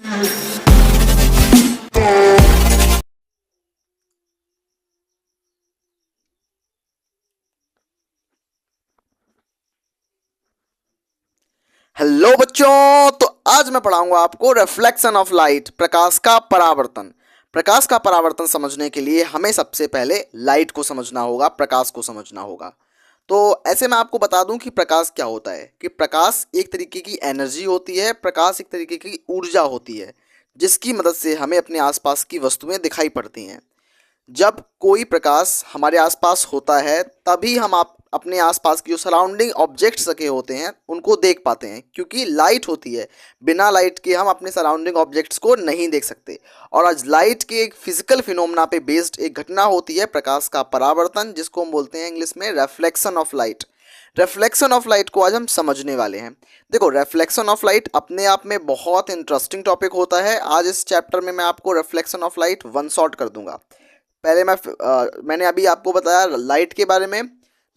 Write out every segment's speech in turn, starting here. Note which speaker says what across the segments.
Speaker 1: Hello बच्चों, तो आज मैं पढ़ाऊंगा आपको रिफ्लेक्शन ऑफ लाइट, प्रकाश का परावर्तन। प्रकाश का परावर्तन समझने के लिए हमें सबसे पहले लाइट को समझना होगा, प्रकाश को समझना होगा। तो ऐसे मैं आपको बता दूं कि प्रकाश क्या होता है। कि प्रकाश एक तरीके की एनर्जी होती है, प्रकाश एक तरीके की ऊर्जा होती है, जिसकी मदद से हमें अपने आसपास की वस्तुएं दिखाई पड़ती हैं। जब कोई प्रकाश हमारे आसपास होता है तभी हम आप अपने आसपास की जो सराउंडिंग ऑब्जेक्ट्स रखे होते हैं उनको देख पाते हैं, क्योंकि लाइट होती है। बिना लाइट के हम अपने सराउंडिंग ऑब्जेक्ट्स को नहीं देख सकते। और आज लाइट के एक फिजिकल फिनोमेना पे बेस्ड एक घटना होती है, प्रकाश का परावर्तन, जिसको हम बोलते हैं इंग्लिश में reflection of light. Reflection of light को आज हम समझने वाले हैं। देखो, रिफ्लेक्शन ऑफ लाइट अपने आप में बहुत इंटरेस्टिंग टॉपिक होता है। आज इस चैप्टर में मैं आपको reflection of light one shot कर दूंगा। पहले मैंने अभी आपको बताया लाइट के बारे में,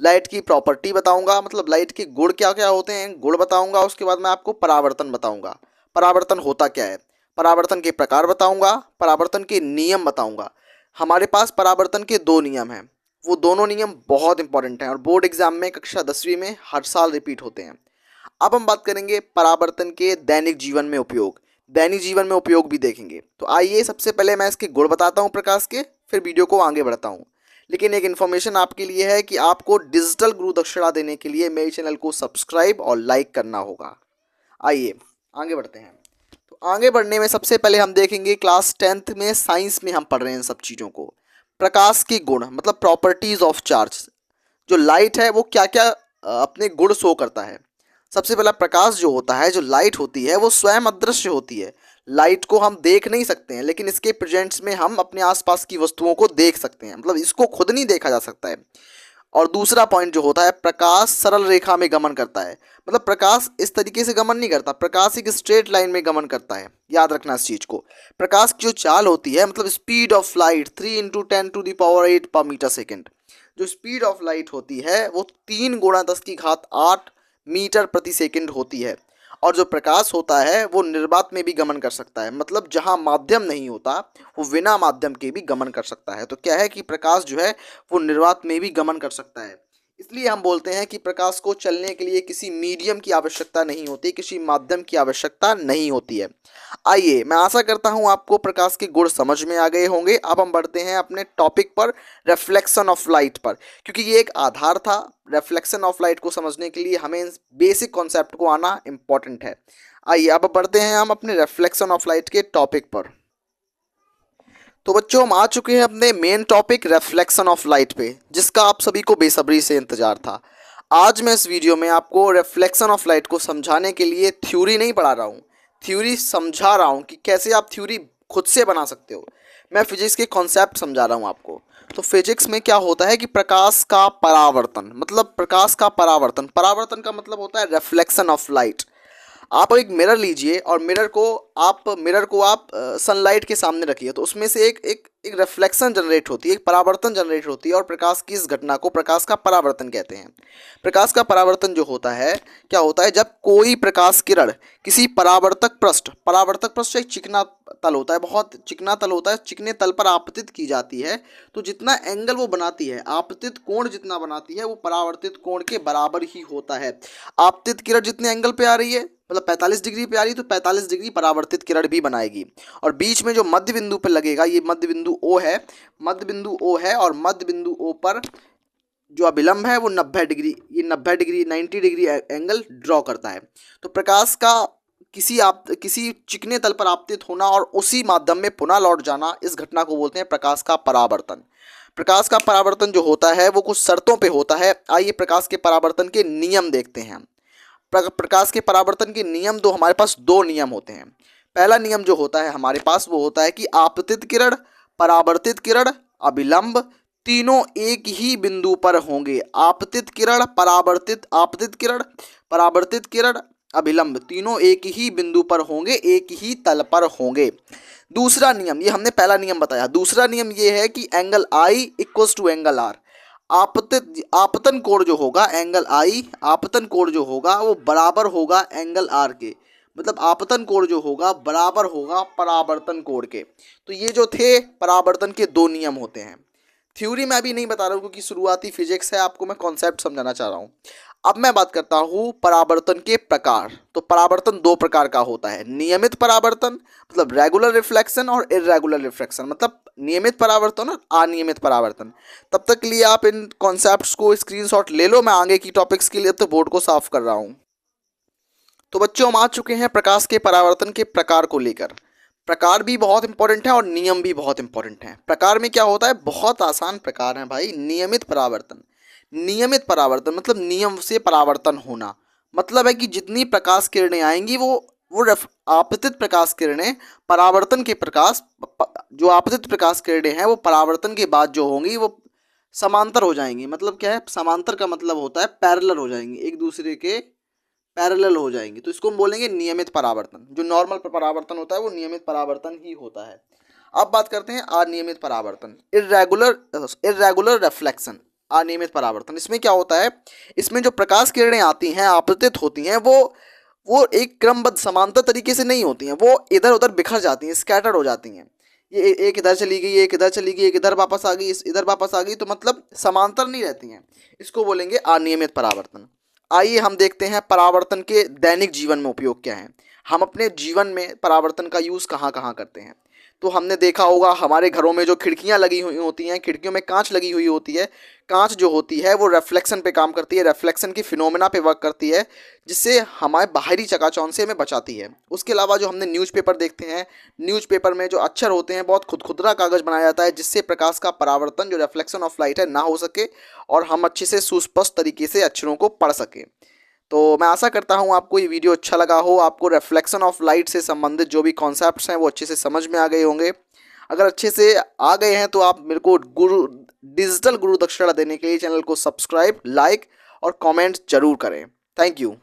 Speaker 1: लाइट की प्रॉपर्टी बताऊंगा, मतलब लाइट के गुण क्या क्या होते हैं, गुण बताऊंगा। उसके बाद मैं आपको परावर्तन बताऊंगा, परावर्तन होता क्या है, परावर्तन के प्रकार बताऊंगा, परावर्तन के नियम बताऊंगा। हमारे पास परावर्तन के दो नियम हैं, वो दोनों नियम बहुत इंपॉर्टेंट हैं और बोर्ड एग्जाम में कक्षा 10वीं में हर साल रिपीट होते हैं। अब हम बात करेंगे परावर्तन के दैनिक जीवन में उपयोग, दैनिक जीवन में उपयोग भी देखेंगे। तो आइए सबसे पहले मैं इसके गुण बताता हूँ प्रकाश के, फिर वीडियो को आगे बढ़ता हूँ। लेकिन एक इन्फॉर्मेशन आपके लिए है कि आपको डिजिटल गुरु दक्षिणा देने के लिए मेरे चैनल को सब्सक्राइब और लाइक करना होगा। आइए आगे बढ़ते हैं। तो आगे बढ़ने में सबसे पहले हम देखेंगे, क्लास 10th में साइंस में हम पढ़ रहे हैं सब चीज़ों को। प्रकाश के गुण मतलब प्रॉपर्टीज ऑफ चार्ज। जो लाइट है वो क्या क्या अपने गुण शो करता है। सबसे पहला, प्रकाश जो होता है, जो लाइट होती है, वो स्वयं अदृश्य होती है। लाइट को हम देख नहीं सकते हैं, लेकिन इसके प्रेजेंस में हम अपने आसपास की वस्तुओं को देख सकते हैं, मतलब इसको खुद नहीं देखा जा सकता है। और दूसरा पॉइंट जो होता है, प्रकाश सरल रेखा में गमन करता है। मतलब प्रकाश इस तरीके से गमन नहीं करता, प्रकाश एक स्ट्रेट लाइन में गमन करता है। याद रखना इस चीज़ को। प्रकाश की जो चाल होती है, मतलब स्पीड ऑफ लाइट 3 × 10⁸ पर मीटर सेकेंड। जो स्पीड ऑफ लाइट होती है वो 3 × 10⁸ मीटर प्रति सेकंड होती है। और जो प्रकाश होता है वो निर्वात में भी गमन कर सकता है, मतलब जहाँ माध्यम नहीं होता वो बिना माध्यम के भी गमन कर सकता है। तो क्या है कि प्रकाश जो है वो निर्वात में भी गमन कर सकता है। इसलिए हम बोलते हैं कि प्रकाश को चलने के लिए किसी मीडियम की आवश्यकता नहीं होती, किसी माध्यम की आवश्यकता नहीं होती है। आइए, मैं आशा करता हूँ आपको प्रकाश के गुण समझ में आ गए होंगे। अब हम बढ़ते हैं अपने टॉपिक पर, रिफ्लेक्शन ऑफ लाइट पर, क्योंकि ये एक आधार था। रिफ्लेक्शन ऑफ लाइट को समझने के लिए हमें बेसिक कॉन्सेप्ट को आना इम्पॉर्टेंट है। आइए अब बढ़ते हैं हम अपने रिफ्लेक्शन ऑफ लाइट के टॉपिक पर। तो बच्चों, हम आ चुके हैं अपने main topic reflection of light पे, जिसका आप सभी को बेसब्री से इंतजार था। आज मैं इस वीडियो में आपको रिफ्लेक्शन ऑफ लाइट को समझाने के लिए थ्योरी नहीं पढ़ा रहा हूँ, थ्योरी समझा रहा हूँ कि कैसे आप थ्योरी खुद से बना सकते हो। मैं फिजिक्स के कॉन्सेप्ट समझा रहा हूँ आपको। तो फिजिक्स में क्या होता है कि प्रकाश का परावर्तन, मतलब प्रकाश का परावर्तन, परावर्तन का मतलब होता है रिफ्लेक्शन ऑफ लाइट। आप एक मिरर लीजिए और मिरर को आप सनलाइट के सामने रखिए, तो उसमें से एक रिफ्लेक्शन जनरेट होती है, एक परावर्तन जनरेट होती है, और प्रकाश की इस घटना को प्रकाश का परावर्तन कहते हैं। प्रकाश का परावर्तन जो होता है, क्या होता है, जब कोई प्रकाश किरण किसी परावर्तक पृष्ठ एक चिकना तल होता है, बहुत चिकना तल होता है, चिकने तल पर आपतित की जाती है, तो जितना एंगल वो बनाती है, आपतित कोण जितना बनाती है, वो परावर्तित कोण के बराबर ही होता है। आपतित किरण जितने एंगल पे आ रही है, मतलब 45 डिग्री पे आ रही है, तो 45 डिग्री परावर्तित किरण भी बनाएगी। और बीच में जो मध्य बिंदु पर लगेगा, ये मध्य बिंदु O है, मध्य बिंदु O है, और मध्य बिंदु O पर जो अभिलंब है वो 90 डिग्री, ये 90 डिग्री एंगल ड्रॉ करता है। तो प्रकाश का किसी चिकने तल पर आपतित होना और उसी माध्यम में पुनः लौट जाना, इस घटना को बोलते हैं प्रकाश का परावर्तन। प्रकाश का परावर्तन जो होता है वो कुछ शर्तों पे होता है। आइए प्रकाश के परावर्तन के नियम देखते हैं। प्रकाश के परावर्तन के नियम हमारे पास दो नियम होते हैं। पहला नियम जो होता है हमारे पास वो होता है कि आपतित किरण, परावर्तित किरण, अभिलंब तीनों एक ही बिंदु पर होंगे। आपतित किरण, परावर्तित किरण, अभिलंब तीनों एक ही बिंदु पर होंगे, एक ही तल पर होंगे। दूसरा नियम, ये हमने पहला नियम बताया। दूसरा नियम ये है कि angle i equals to angle r. आपतन कोण जो होगा, एंगल आई आपतन कोण जो होगा वो बराबर होगा एंगल आर के। मतलब आपतन कोण जो होगा बराबर होगा परावर्तन कोण के। तो ये जो थे परावर्तन के दो नियम होते हैं। थ्योरी मैं अभी नहीं बता रहा हूँ क्योंकि शुरुआती फिजिक्स है, आपको मैं कॉन्सेप्ट समझाना चाह रहा हूँ। अब मैं बात करता हूँ परावर्तन के प्रकार। तो परावर्तन दो प्रकार का होता है, नियमित परावर्तन मतलब रेगुलर रिफ्लेक्शन और इर्रेगुलर रिफ्लेक्शन मतलब नियमित परावर्तन और अनियमित परावर्तन। तब तक के लिए आप इन कॉन्सेप्ट्स को स्क्रीनशॉट ले लो, मैं आगे की टॉपिक्स के लिए तो बोर्ड को साफ कर रहा हूँ। तो बच्चों हम आ चुके हैं प्रकाश के परावर्तन के प्रकार को लेकर। प्रकार भी बहुत इंपॉर्टेंट है और नियम भी बहुत इंपॉर्टेंट है। प्रकार में क्या होता है, बहुत आसान प्रकार है भाई। नियमित परावर्तन, नियमित परावर्तन मतलब नियम से परावर्तन होना, मतलब है कि जितनी प्रकाश किरणें आएंगी वो आपतित प्रकाश किरणें परावर्तन के प्रकाश जो आपतित प्रकाश किरणें हैं वो परावर्तन के बाद जो होंगी वो समांतर हो जाएंगी। मतलब क्या है, समांतर का मतलब होता है पैरेलल हो जाएंगी, एक दूसरे के पैरेलल हो जाएंगी। तो इसको हम बोलेंगे नियमित परावर्तन। जो नॉर्मल परावर्तन होता है वो नियमित परावर्तन ही होता है। अब बात करते हैं अनियमित परावर्तन, इर्रेगुलर रिफ्लेक्शन। अनियमित परावर्तन, इसमें क्या होता है, इसमें जो प्रकाश किरणें आती हैं आपतित होती हैं वो एक क्रमबद्ध समांतर तरीके से नहीं होती हैं, वो इधर उधर बिखर जाती हैं, स्कैटर्ड हो जाती हैं। ये एक इधर चली गई, एक इधर चली गई, एक इधर वापस आ गई, इधर वापस आ गई, तो मतलब समांतर नहीं रहती हैं। इसको बोलेंगे अनियमित परावर्तन। आइए हम देखते हैं परावर्तन के दैनिक जीवन में उपयोग क्या है। हम अपने जीवन में परावर्तन का यूज़ कहाँ कहाँ करते हैं। तो हमने देखा होगा हमारे घरों में जो खिड़कियाँ लगी हुई होती हैं, खिड़कियों में कांच लगी हुई होती है। कांच जो होती है वो रिफ्लेक्शन पे काम करती है, रिफ्लेक्शन की फिनोमेना पे वर्क करती है, जिससे हमारे बाहरी चकाचौंध से हमें बचाती है। उसके अलावा जो हमने न्यूज़पेपर देखते हैं, न्यूज़पेपर में जो अक्षर होते हैं बहुत खुदखुदरा कागज़ बनाया जाता है, जिससे प्रकाश का परावर्तन जो रिफ्लेक्शन ऑफ लाइट है ना हो सके और हम अच्छे से सुस्पष्ट तरीके से अक्षरों को पढ़ सकें। तो मैं आशा करता हूँ आपको ये वीडियो अच्छा लगा हो, आपको रिफ्लेक्शन ऑफ लाइट से संबंधित जो भी कॉन्सेप्ट्स हैं वो अच्छे से समझ में आ गए होंगे। अगर अच्छे से आ गए हैं तो आप मेरे को डिजिटल गुरु दक्षिणा देने के लिए चैनल को सब्सक्राइब, लाइक और कमेंट जरूर करें। Thank you.